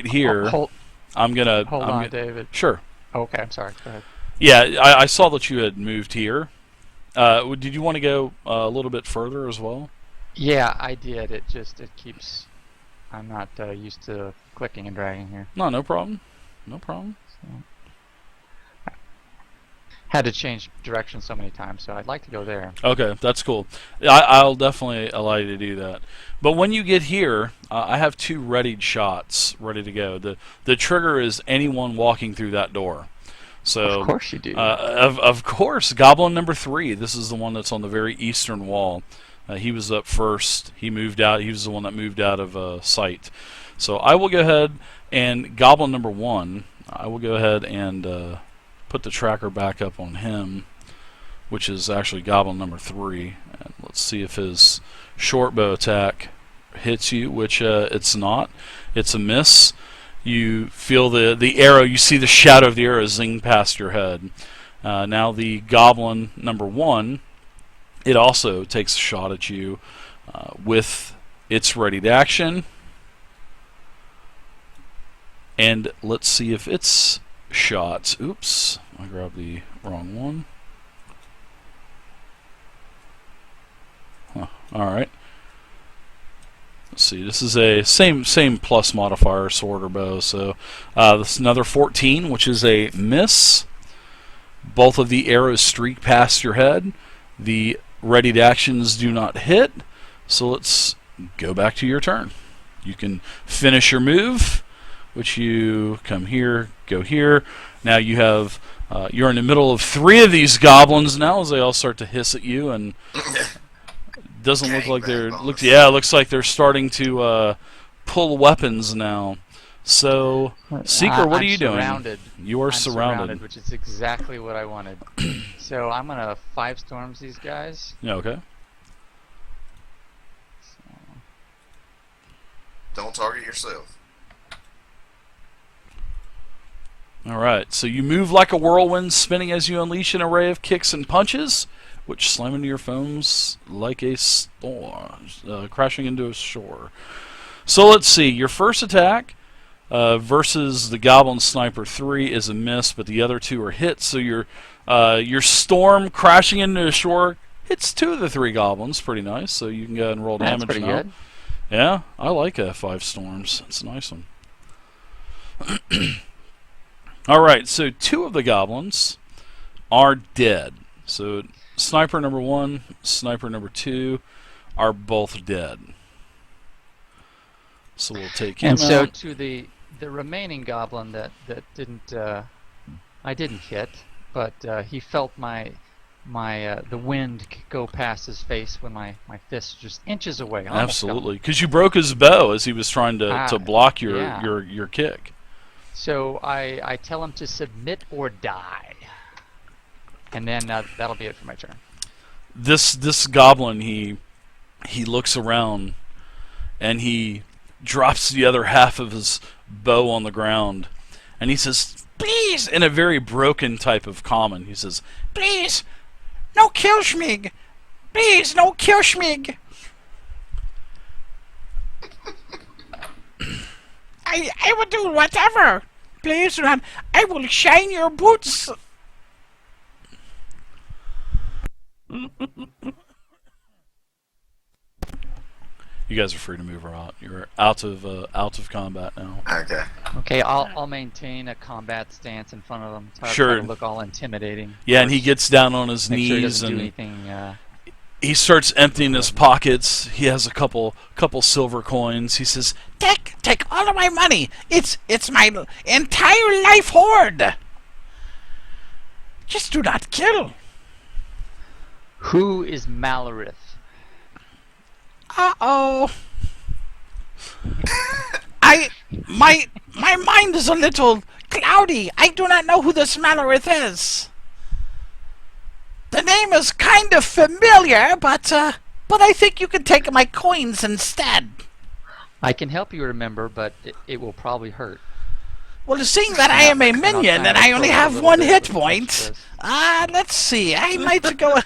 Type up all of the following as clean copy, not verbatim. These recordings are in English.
here. Hold, I'm gonna. hold I'm on, gonna, David. sure. Okay, I'm sorry. Go ahead. Yeah, I saw that you had moved here. Did you want to go a little bit further as well? Yeah, I did. It keeps. I'm not used to clicking and dragging here. No, no problem. No problem. So, had to change direction so many times, so I'd like to go there. Okay, that's cool. I'll definitely allow you to do that. But when you get here, I have 2 readied shots ready to go. The trigger is anyone walking through that door. So, Of course you do. of course, Goblin number 3. This is the one that's on the very eastern wall. He was up first. He moved out. He was the one that moved out of sight. So I will go ahead and Goblin number 1. I will go ahead and put the tracker back up on him, which is actually Goblin number 3. And let's see if his short bow attack hits you, which it's not. It's a miss. You feel the arrow, you see the shadow of the arrow zing past your head. Now the Goblin number 1, it also takes a shot at you with its readied action. And let's see if its shots. Oops, I grabbed the wrong one. Huh. All right. Let's see. This is a same plus modifier sword or bow. So this is another 14, which is a miss. Both of the arrows streak past your head. The readied actions do not hit. So let's go back to your turn. You can finish your move, which you come here, go here. Now you have you're in the middle of 3 of these goblins now as they all start to hiss at you, and doesn't look like they're looks like they're starting to pull weapons now. So, Seeker, what are you doing? You are surrounded, which is exactly what I wanted. So I'm gonna 5 storms these guys. Yeah, okay. So, Don't target yourself. Alright, so you move like a whirlwind, spinning as you unleash an array of kicks and punches, which slam into your foes like a storm, crashing into a shore. So let's see, your first attack versus the Goblin Sniper 3 is a miss, but the other 2 are hits, so your storm crashing into a shore hits 2 of the 3 goblins, pretty nice, so you can go ahead and roll damage that's pretty now. good. Yeah, I like 5 storms, it's a nice one. Alright, so 2 of the goblins are dead. So Sniper number 1, Sniper number 2 are both dead. So we'll take him And so out. to the remaining goblin that didn't I didn't hit, but he felt the wind go past his face when my fist just inches away. Absolutely, because you broke his bow as he was trying to block your kick. So I tell him to submit or die, and then that'll be it for my turn. This goblin, he looks around and he drops the other half of his bow on the ground, and he says, "Please," in a very broken type of common. He says, "Please, no kill Schmig. Please, no kill Schmig. I will do whatever. Please run. I will shine your boots." You guys are free to move out. You're out of combat now. Okay. Okay, I'll maintain a combat stance in front of him. Sure. Try to look all intimidating. Yeah, and he gets down on his Make sure he knees doesn't do and anything. he starts emptying his pockets. He has a couple silver coins. He says, "Take all of my money. It's my entire life hoard. Just do not kill." Who is Malarith? Uh-oh. My mind is a little cloudy. I do not know who this Malarith is. The name is kind of familiar, but I think you can take my coins instead. I can help you remember, but it will probably hurt. Well, seeing that I am a minion and I only have 1 hit point, let's see. I might go.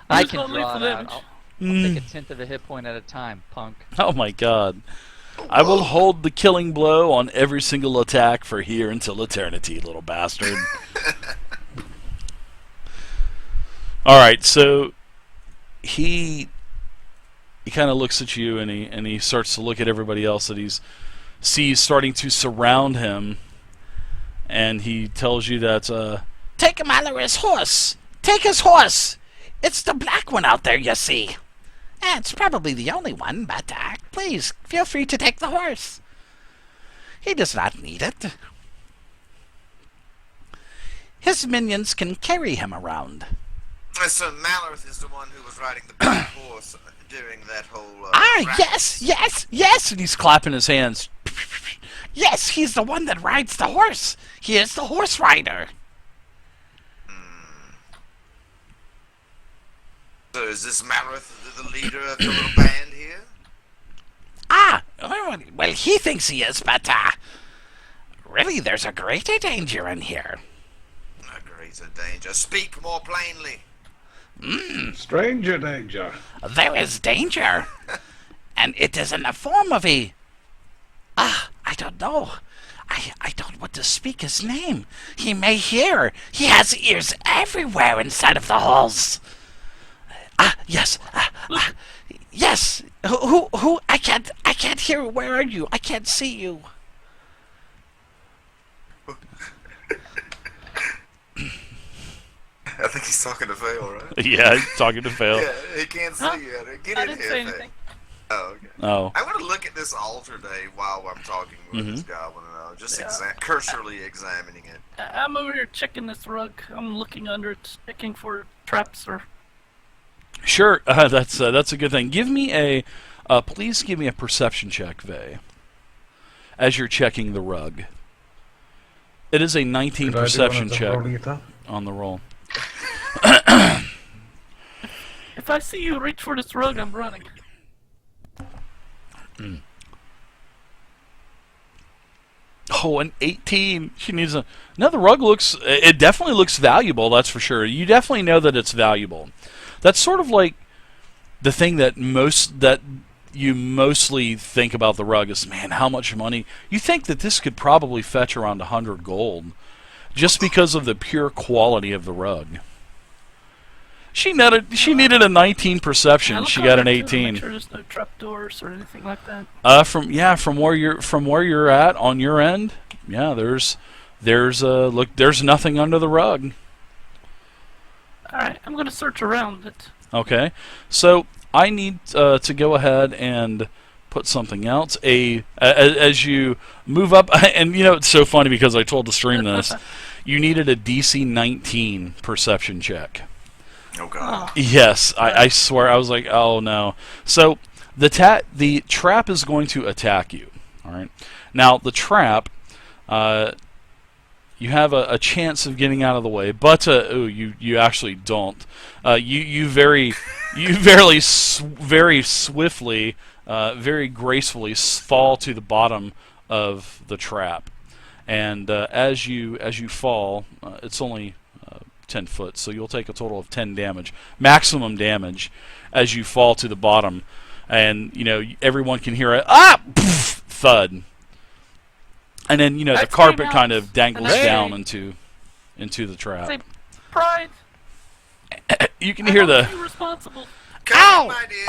I can draw it out. I'll take a 1/10 of a hit point at a time, punk. Oh my God. I will hold the killing blow on every single attack for here until eternity, little bastard. Alright, so he kind of looks at you and he starts to look at everybody else that he sees starting to surround him, and he tells you that, Take Mallory's horse. Take his horse. It's the black one out there, you see. It's probably the only one, but please, feel free to take the horse. He does not need it. His minions can carry him around. So Mallory is the one who was riding the black horse during that whole... Yes. and he's clapping his hands. Yes, he's the one that rides the horse. He is the horse rider. So is this Mallory the leader of the little band here? Well, he thinks he is, but really, there's a greater danger in here. A greater danger. Speak more plainly. Stranger danger. There is danger, and it is in the form of a... I don't know. I don't want to speak his name. He may hear. He has ears everywhere inside of the halls. Yes. Yes. Who? I can't hear. Where are you? I can't see you. I think he's talking to Vale, right? Yeah, he's talking to Phil. Yeah, he can't see you. Get I in didn't here, say Vale. anything. Oh, okay. Oh. I want to look at this altar day while I'm talking with this goblin, just cursorily examining it. I'm over here checking this rug. I'm looking under it, checking for traps or... Sure, that's a good thing. Give me please give me a perception check, Vay, as you're checking the rug. It is a 19 perception check on the roll. If I see you reach for this rug, I'm running. Oh, an 18. She needs a... No, the rug looks... It definitely looks valuable, that's for sure. You definitely know that it's valuable. That's sort of like the thing that you mostly think about the rug is, man, how much money? You think that this could probably fetch around 100 gold just because of the pure quality of the rug. She needed a 19 perception. She got an 18. Make sure there's no trapdoors or anything like that. From where you're at on your end, yeah, there's nothing under the rug. All right, I'm gonna search around it. Okay, so I need to go ahead and put something else. As you move up, and it's so funny because I told the stream this. You needed a DC 19 perception check. Oh god. Yes, I swear I was like, oh no. So the trap is going to attack you. All right. Now the trap, you have a chance of getting out of the way, but you actually don't. You very swiftly, very gracefully fall to the bottom of the trap, and as you fall, it's only 10 foot, so you'll take a total of 10 damage, maximum damage, as you fall to the bottom, and everyone can hear a poof, thud, and then the carpet kind of dangles down into the trap. Say, pride. You can hear the. Responsible. Come, my dear.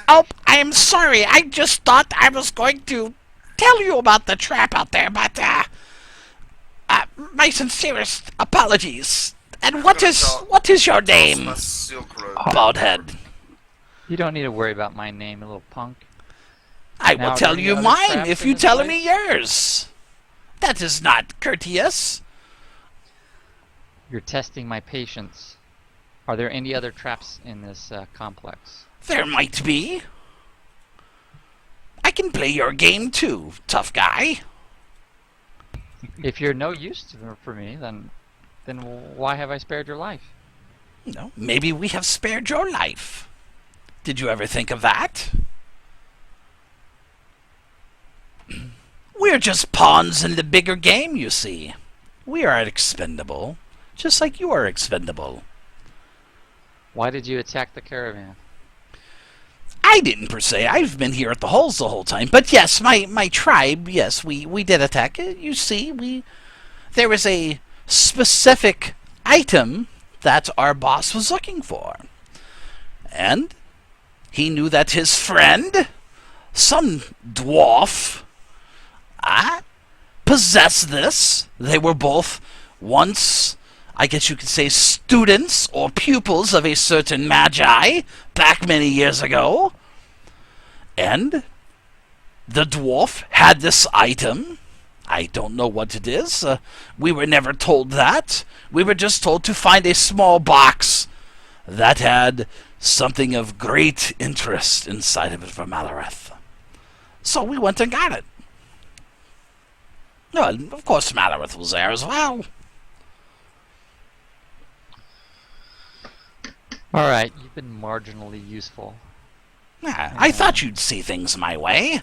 Oh, I am sorry. I just thought I was going to tell you about the trap out there, but my sincerest apologies. And what is your name, Baldhead? You don't need to worry about my name, you little punk. I Now, will tell are there you any other mine traps if in you this tell place? me yours. That is not courteous. You're testing my patience. Are there any other traps in this complex? There might be. I can play your game too, tough guy. If you're no use for me, then why have I spared your life? No, maybe we have spared your life. Did you ever think of that? We're just pawns in the bigger game, you see. We are expendable, just like you are expendable. Why did you attack the caravan? I didn't per se. I've been here at the halls the whole time. But yes, my tribe, yes, we did attack. You see, there was a specific item that our boss was looking for. And he knew that his friend, some dwarf, possessed this. They were both once, I guess you could say, students or pupils of a certain magi back many years ago. And the dwarf had this item. I don't know what it is. We were never told that. We were just told to find a small box that had something of great interest inside of it for Maloreth. So we went and got it. Well, of course Maloreth was there as well. Alright, you've been marginally useful. I thought you'd see things my way.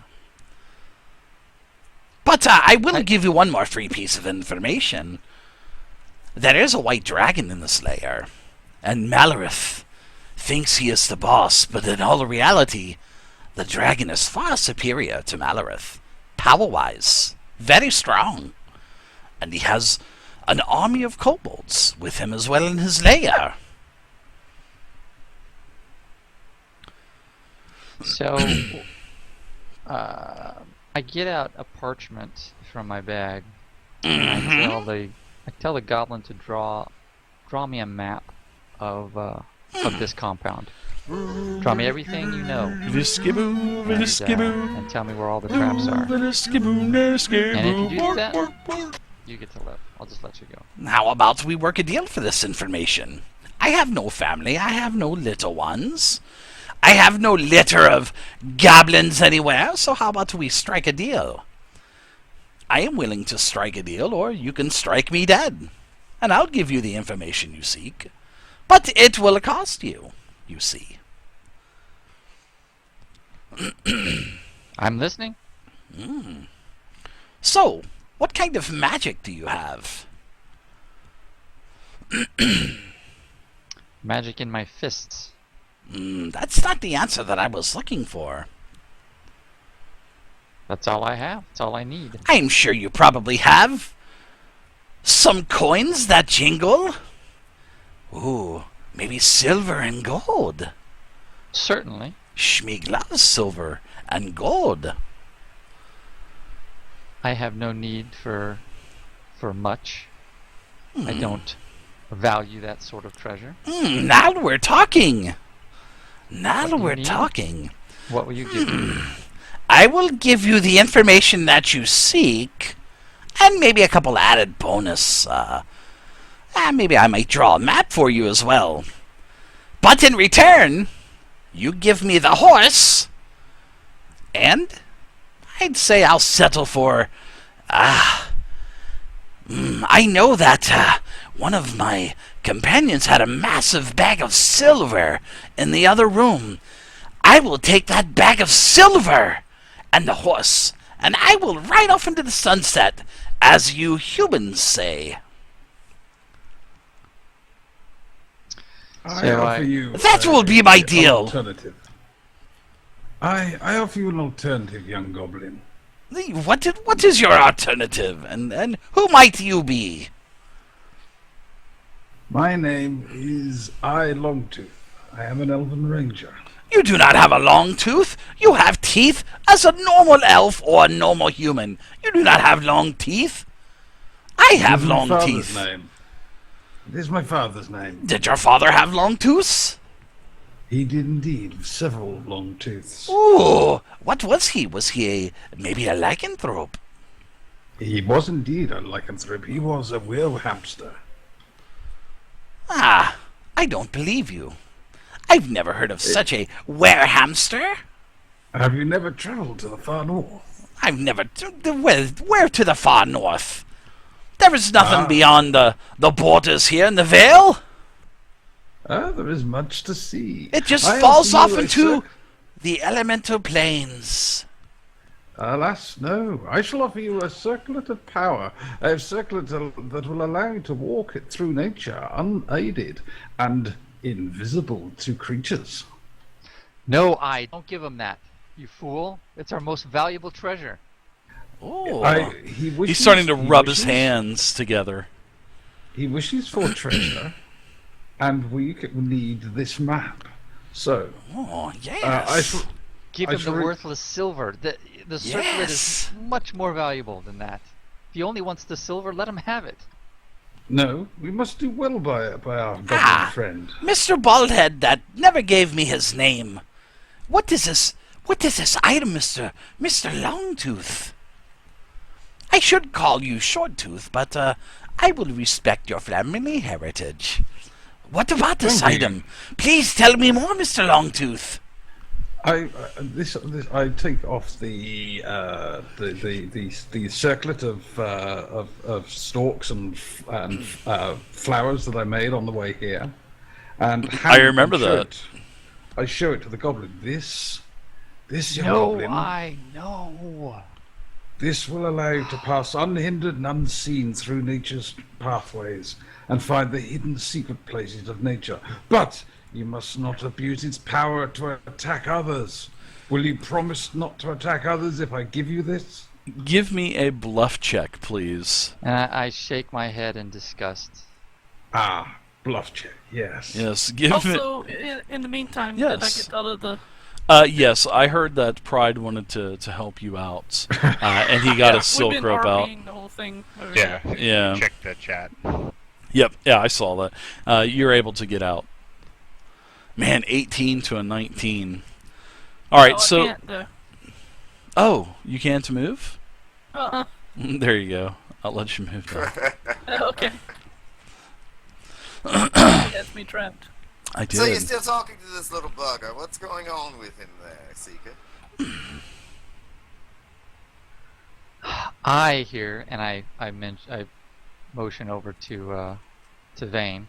But I will give you one more free piece of information. There is a white dragon in this lair, and Maloreth thinks he is the boss, but in all reality, the dragon is far superior to Maloreth, power-wise, very strong. And he has an army of kobolds with him as well in his lair. So, I get out a parchment from my bag, and I tell the goblin to draw me a map of this compound. Draw me everything you know, and tell me where all the traps are. And if you do that, you get to live. I'll just let you go. How about we work a deal for this information? I have no family. I have no little ones. I have no litter of goblins anywhere, so how about we strike a deal? I am willing to strike a deal, or you can strike me dead, and I'll give you the information you seek. But it will cost you, you see. I'm listening. So, what kind of magic do you have? Magic in my fists. That's not the answer that I was looking for. That's all I have. That's all I need. I'm sure you probably have some coins that jingle. Ooh, maybe silver and gold. Certainly. Schmieg loves silver and gold. I have no need for much. I don't value that sort of treasure. Now we're talking. Now What do you we're need? talking. What will you give me? I will give you the information that you seek, and maybe a couple added bonus. Maybe I might draw a map for you as well. But in return, you give me the horse, and I'd say I'll settle for... I know that one of my companions had a massive bag of silver in the other room. I will take that bag of silver and the horse, and I will ride off into the sunset, as you humans say. I offer you That will be my deal. alternative. I offer you an alternative, young goblin. What is your alternative, and who might you be? My name is Longtooth. I am an elven ranger. You do not have a long tooth. You have teeth as a normal elf or a normal human. You do not have long teeth. I have It is my long father's teeth. Name. It is my father's name. Did your father have long tooths? He did indeed, several long tooths. Ooh, what was he? Was he maybe a lycanthrope? He was indeed a lycanthrope. He was a were-hamster. Ah, I don't believe you. I've never heard of such a were-hamster. Have you never travelled to the far north? I've never... Where to the far north? There is nothing beyond the borders here in the Vale. There is much to see. It just I falls offer off you a into the elemental planes. Alas, no. I shall offer you a circlet of power, a circlet that will allow you to walk it through nature unaided and invisible to creatures. No, I don't give him that. You fool! It's our most valuable treasure. Oh, He's he's starting to rub his hands together. He wishes for treasure, and we need this map. So, Oh, I yes. shall, Give I him the shall re- worthless silver. The circlet Yes. is much more valuable than that. If he only wants the silver, let him have it. No, we must do well by our goblin Ah. friend. Mr. Baldhead that never gave me his name. What is this? What is this item, Mr. Longtooth? I should call you Shorttooth, but I will respect your family heritage. What about this Thank you. item? Please tell me more, Mr. Longtooth. I take off the circlet of stalks and flowers that I made on the way here, and I remember that. I show it to the goblin. This young No, goblin. I know. This will allow you to pass unhindered and unseen through nature's pathways and find the hidden secret places of nature. But you must not abuse its power to attack others. Will you promise not to attack others if I give you this? Give me a bluff check, please. And I shake my head in disgust. Ah, bluff check, yes. Yes, give me. Also, in the meantime, did I Yes. get out of the... Yes, I heard that Pride wanted to help you out, and he got his silk We've been rope out. RPing the whole thing. Yeah. Yeah. Check the chat. Yep. Yeah, I saw that. You're able to get out. Man, 18 to a 19. All right, No, I so can't, you can't move. There you go. I'll let you move now. okay. He has me trapped. I did. So you're still talking to this little bugger. What's going on with him there, Seeker? I hear, and I motion over to Vane.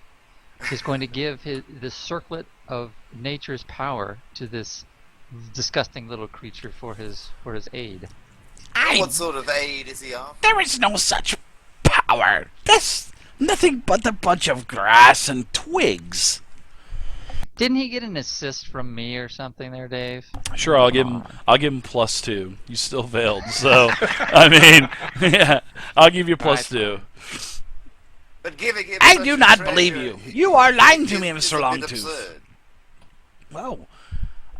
He's going to give the circlet of nature's power to this disgusting little creature for his aid. What sort of aid is he offering? There is no such power. That's nothing but a bunch of grass and twigs. Didn't he get an assist from me or something there, Dave? Sure, I'll give him. I'll give him +2. You still failed, so I mean, yeah, I'll give you +2. But giving him I such do a not treasure believe you. You are lying to me, is Mr. a bit Longtooth. absurd. Whoa.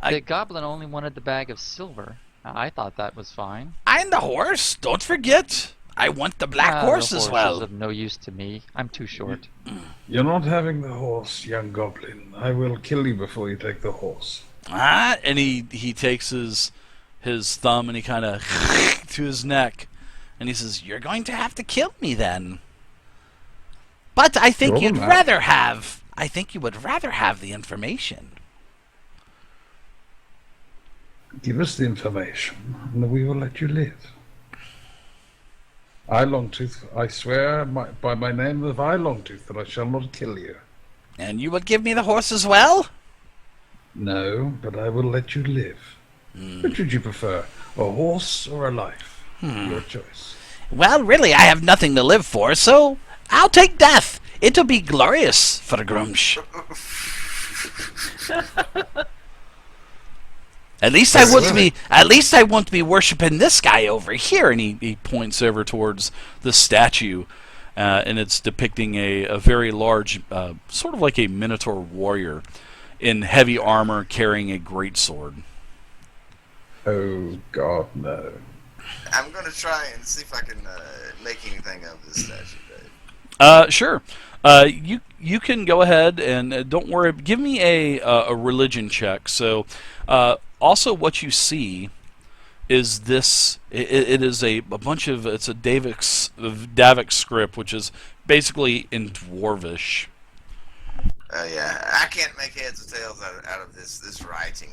The goblin only wanted the bag of silver. I thought that was fine. And the horse, don't forget. I want the black horse the as horse well. is of no use to me. I'm too short. You're not having the horse, young goblin. I will kill you before you take the horse. And he takes his thumb and he kind of to his neck, and he says, You're going to have to kill me then. But I think You're you'd not. rather have. I think you would rather have the information. Give us the information, and we will let you live. I Longtooth, I swear by my name of I Longtooth that I shall not kill you. And you would give me the horse as well? No, but I will let you live. Which would you prefer, a horse or a life? Your choice. Well, really, I have nothing to live for, so I'll take death. It'll be glorious for a Grumsh. At least I won't be. At least I won't be worshiping this guy over here. and he points over towards the statue, and it's depicting a very large, sort of like a Minotaur warrior, in heavy armor carrying a great sword. Oh God, no. I'm gonna try and see if I can make anything of this statue, Dave. Sure. You can go ahead and don't worry. Give me a religion check. So, also what you see is this. It is a bunch of. It's a Davic script, which is basically in Dwarvish. Yeah, I can't make heads or tails out of this writing.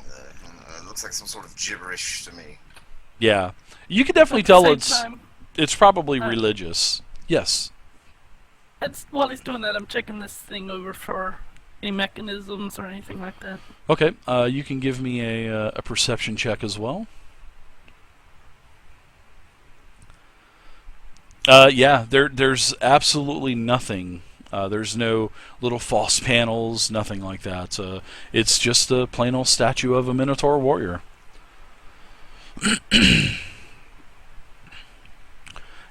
It looks like some sort of gibberish to me. Yeah, you can definitely At the tell same it's time, it's probably religious. Yes. while he's doing that, I'm checking this thing over for any mechanisms or anything like that. Okay. You can give me a perception check as well. Yeah, there's absolutely nothing There's no little false panels, nothing like that. It's just a plain old statue of a Minotaur warrior.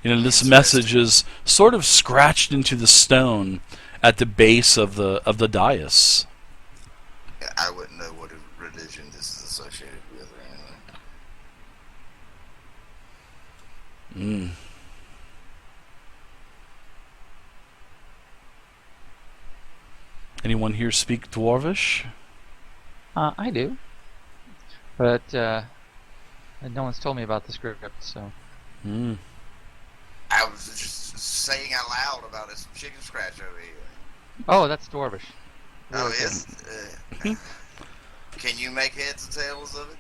This message is sort of scratched into the stone at the base of the dais. Yeah, I wouldn't know what religion this is associated with or anything. Anyone here speak Dwarvish? I do, but no one's told me about the script, so. I was just saying out loud about this chicken scratch over here. Oh, that's Dwarvish. Oh, Really yes? Can you make heads or tails of it?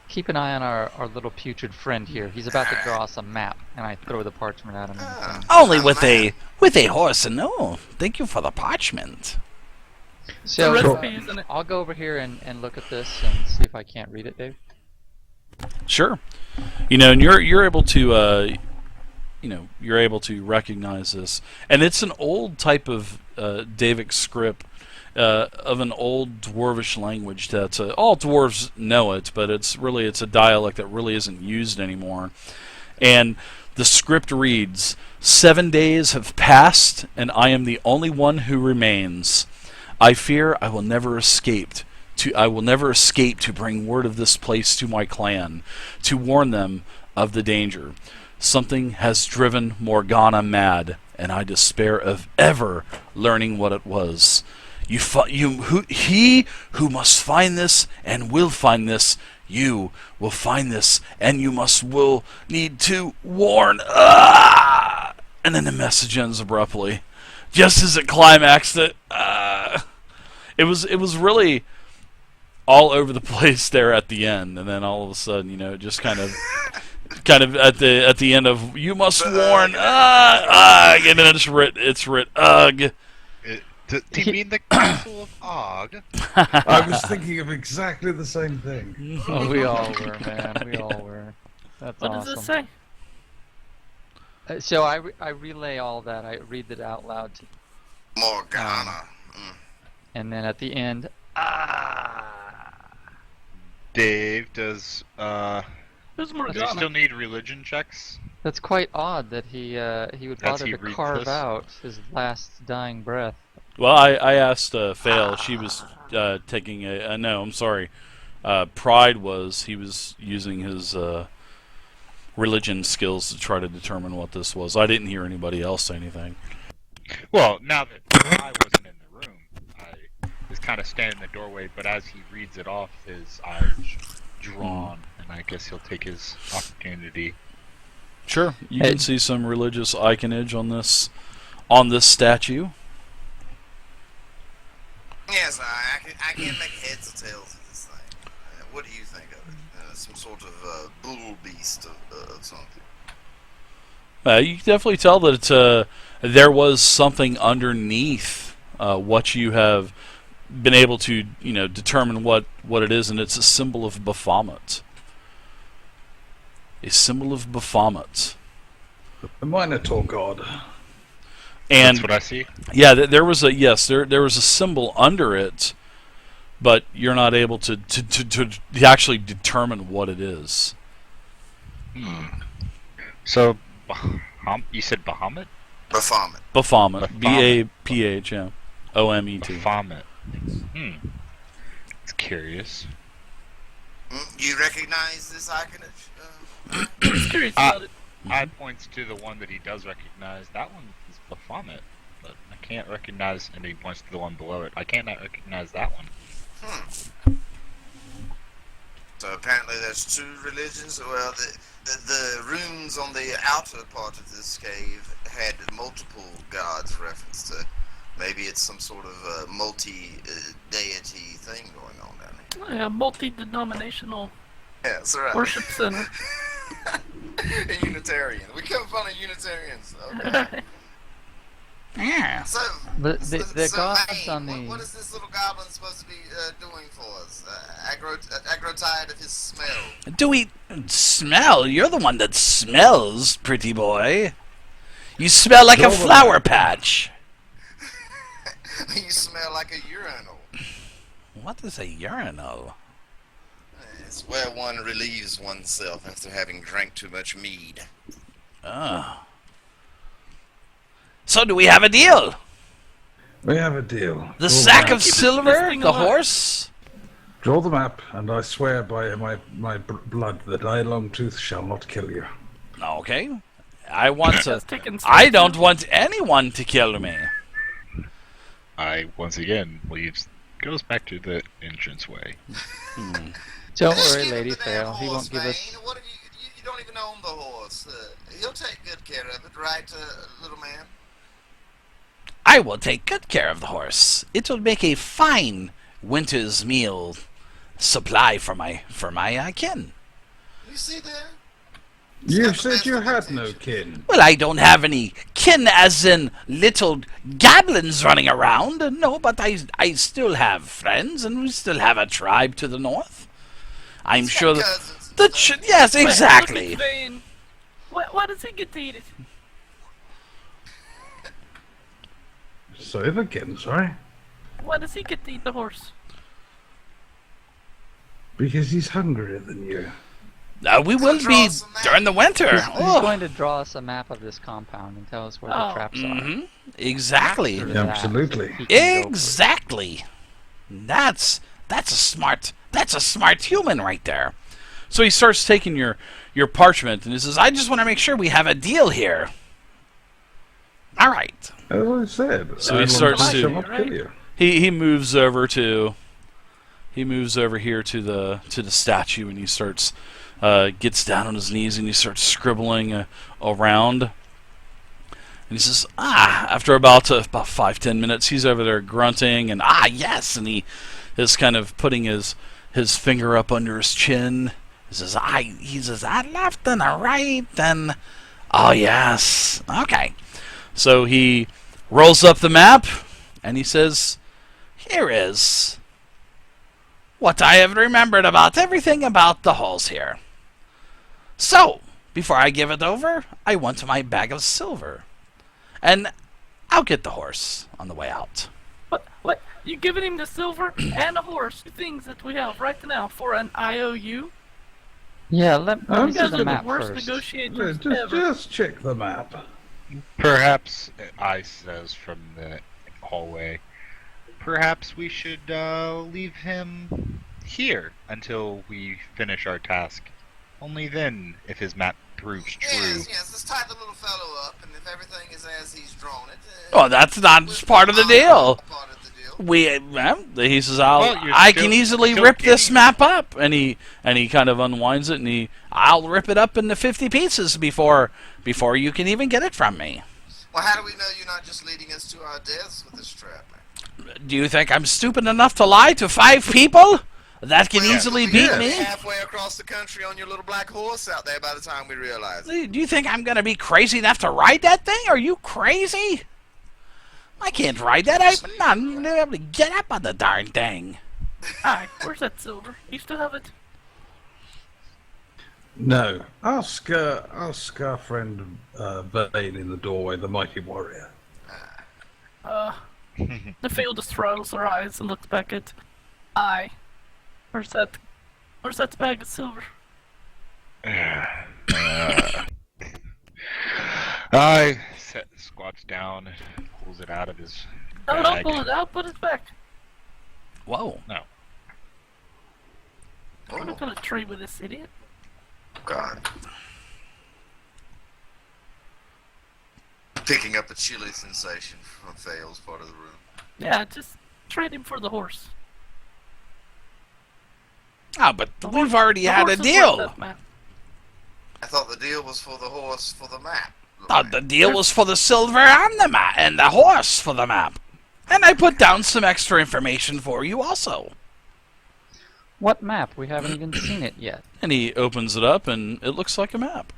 Keep an eye on our little putrid friend here. He's about to draw us a map, and I throw the parchment at him. Only with a horse and no. Thank you for the parchment. So The recipe, isn't it? I'll go over here and look at this and see if I can't read it, Dave. Sure. And you're able to you're able to recognize this, and it's an old type of Davic script of an old Dwarvish language that all dwarves know it, but it's a dialect that really isn't used anymore. And the script reads, 7 days have passed, and I am the only one who remains. I fear I will never escape to bring word of this place to my clan, to warn them of the danger. Something has driven Morgana mad, and I despair of ever learning what it was. He who must find this and will find this, you will find this, and you will need to warn. And then the message ends abruptly, just as it climaxed. It was really all over the place there at the end, and then all of a sudden, it just kind of at the end of you must warn, and then it's writ, ugh. Do you mean the Castle of Og? I was thinking of exactly the same thing. Oh, we all were, man. We all were. That's What awesome. does it say? So I relay all that. I read it out loud, Morgana. and then at the end, Dave, does Who's do you Morgana? still need religion checks? That's quite odd that he would Does bother he to read carve this? out his last dying breath. Well, I asked Fail. She was taking a no. I'm sorry. Pride he was using his religion skills to try to determine what this was. I didn't hear anybody else say anything. Well, now that I wasn't in the room, I was kind of standing in the doorway, but as he reads it off, his eyes drawn, and I guess he'll take his opportunity. Sure, you can see some religious iconage on this statue. Yes, I can't make heads or tails of this thing. What do you think of it? Some sort of bull beast of something. You can definitely tell that there was something underneath what you have been able to determine what it is, and it's a symbol of Baphomet. A symbol of Baphomet. The Minotaur god. And That's what I see. yeah, there was a symbol under it, but you're not able to actually determine what it is. So, you said Bahamut? Baphomet. Baphomet. Baphomet. B-A-P-H, yeah. O-M-E-T. Bahamut. It's curious. You recognize this iconage? I was curious about it. I points to the one that he does recognize. That one is Baphomet, but I can't recognize, and he points to the one below it. I cannot recognize that one. So apparently there's two religions. Well, the runes on the outer part of this cave had multiple gods referenced to. Maybe it's some sort of multi-deity thing going on down here. Yeah, multi-denominational Yeah, that's right. worship center. A Unitarian. We come fun of Unitarians. Okay. Yeah. So, The gods Maine, on the what is this little goblin supposed to be doing for us? Aggro-tired of his smell. Do we smell? You're the one that smells, pretty boy. You smell like a flower patch. You smell like a urinal. What is a urinal? It's where one relieves oneself after having drank too much mead. Oh. So do we have a deal? We have a deal. The Draw sack the of map. this silver, thing the alive. horse? Draw the map, and I swear by my blood that I, Longtooth, shall not kill you. Okay. I want to... Just taking I steps don't in. want anyone to kill me. I once again goes back to the entranceway. Don't Just worry, give him Lady the damn Fail. He horse, won't give Vane. us. What have you don't even own the horse. He'll take good care of it, right, little man? I will take good care of the horse. It will make a fine winter's meal supply for my kin. You see there? You got the said best you of had no intentions. kin. Well, I don't have any kin as in little goblins running around. No, but I still have friends, and we still have a tribe to the north. I'm sure that... Cousins and The stuff. yes, Wait, exactly. look at Vane. Why does he get to eat it? Say it again, sorry. Why does he get to eat the horse? Because he's hungrier than you. We will draw be some during the winter. He's Oh. going to draw us a map of this compound and tell us where the Oh. traps are. hmm Exactly. After that, Absolutely. he can go for it. Exactly. That's a smart human right there. So he starts taking your parchment and he says, "I just want to make sure we have a deal here." All right. As I said. So he I starts shall to- not kill you. He moves over here to the statue and he starts gets down on his knees and he starts scribbling around. And he says, after about 5-10 minutes, he's over there grunting and yes, and he is kind of putting his finger up under his chin. He says, a left and a right and oh yes, okay. So he rolls up the map and he says, "Here is what I have remembered about everything about the halls here. So, before I give it over, I want my bag of silver. And I'll get the horse on the way out." What? You giving him the silver and a horse? Two things that we have right now for an IOU? Yeah, let me You see guys the are the map worst first. negotiators Just, ever. just check the map. Perhaps, I says from the hallway, perhaps we should leave him here until we finish our task. Only then, if his map proves true. Yes, let's tie the little fellow up, and if everything is as he's drawn it... Oh, that's not we'll part of the deal. Part of the deal. He says, Well, you're I still- can easily still rip this getting- map up, and he kind of unwinds it, and I'll rip it up into 50 pieces before you can even get it from me. Well, how do we know you're not just leading us to our deaths with this trap? Do you think I'm stupid enough to lie to 5 people? That can Well, easily you'll beat be me. halfway across the country on your little black horse out there by the time we realize it. Do you think I'm gonna be crazy enough to ride that thing? Are you crazy? I can't ride that. I'm not even gonna be able to get up on the darn thing. Aye, where's that silver? You still have it? No. Ask our friend Vane in the doorway, the mighty warrior. The field just rolls her eyes and looks back at. Aye. Where's that bag of silver? I squats down, pulls it out of his No, don't bag. pull it out. Put it back. Whoa. No. I'm not gonna trade with this idiot. God. Picking up a chilly sensation from Fail's part of the room. Yeah, just trade him for the horse. Oh, but The we've horse- already the had a horse is worth deal. that, man. I thought the deal was for the horse for the map. Thought the deal was for the silver and the map and the horse for the map. And I put down some extra information for you also. What map? We haven't even seen it yet. And he opens it up, and it looks like a map.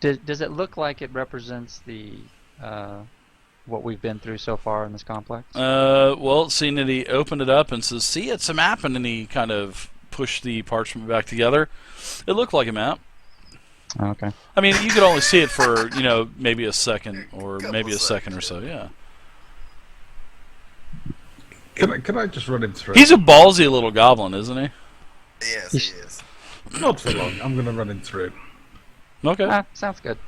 Does it look like it represents the what we've been through so far in this complex? Well, seeing that he opened it up and says, "See, it's a map," and then he kind of pushed the parchment back together. It looked like a map. Okay. I mean, you could only see it for, maybe a second or Couple maybe a second or seconds, so, yeah. Can I just run him through? He's a ballsy little goblin, isn't he? Yes, he is. Not for long. I'm going to run him through. Okay. Sounds good.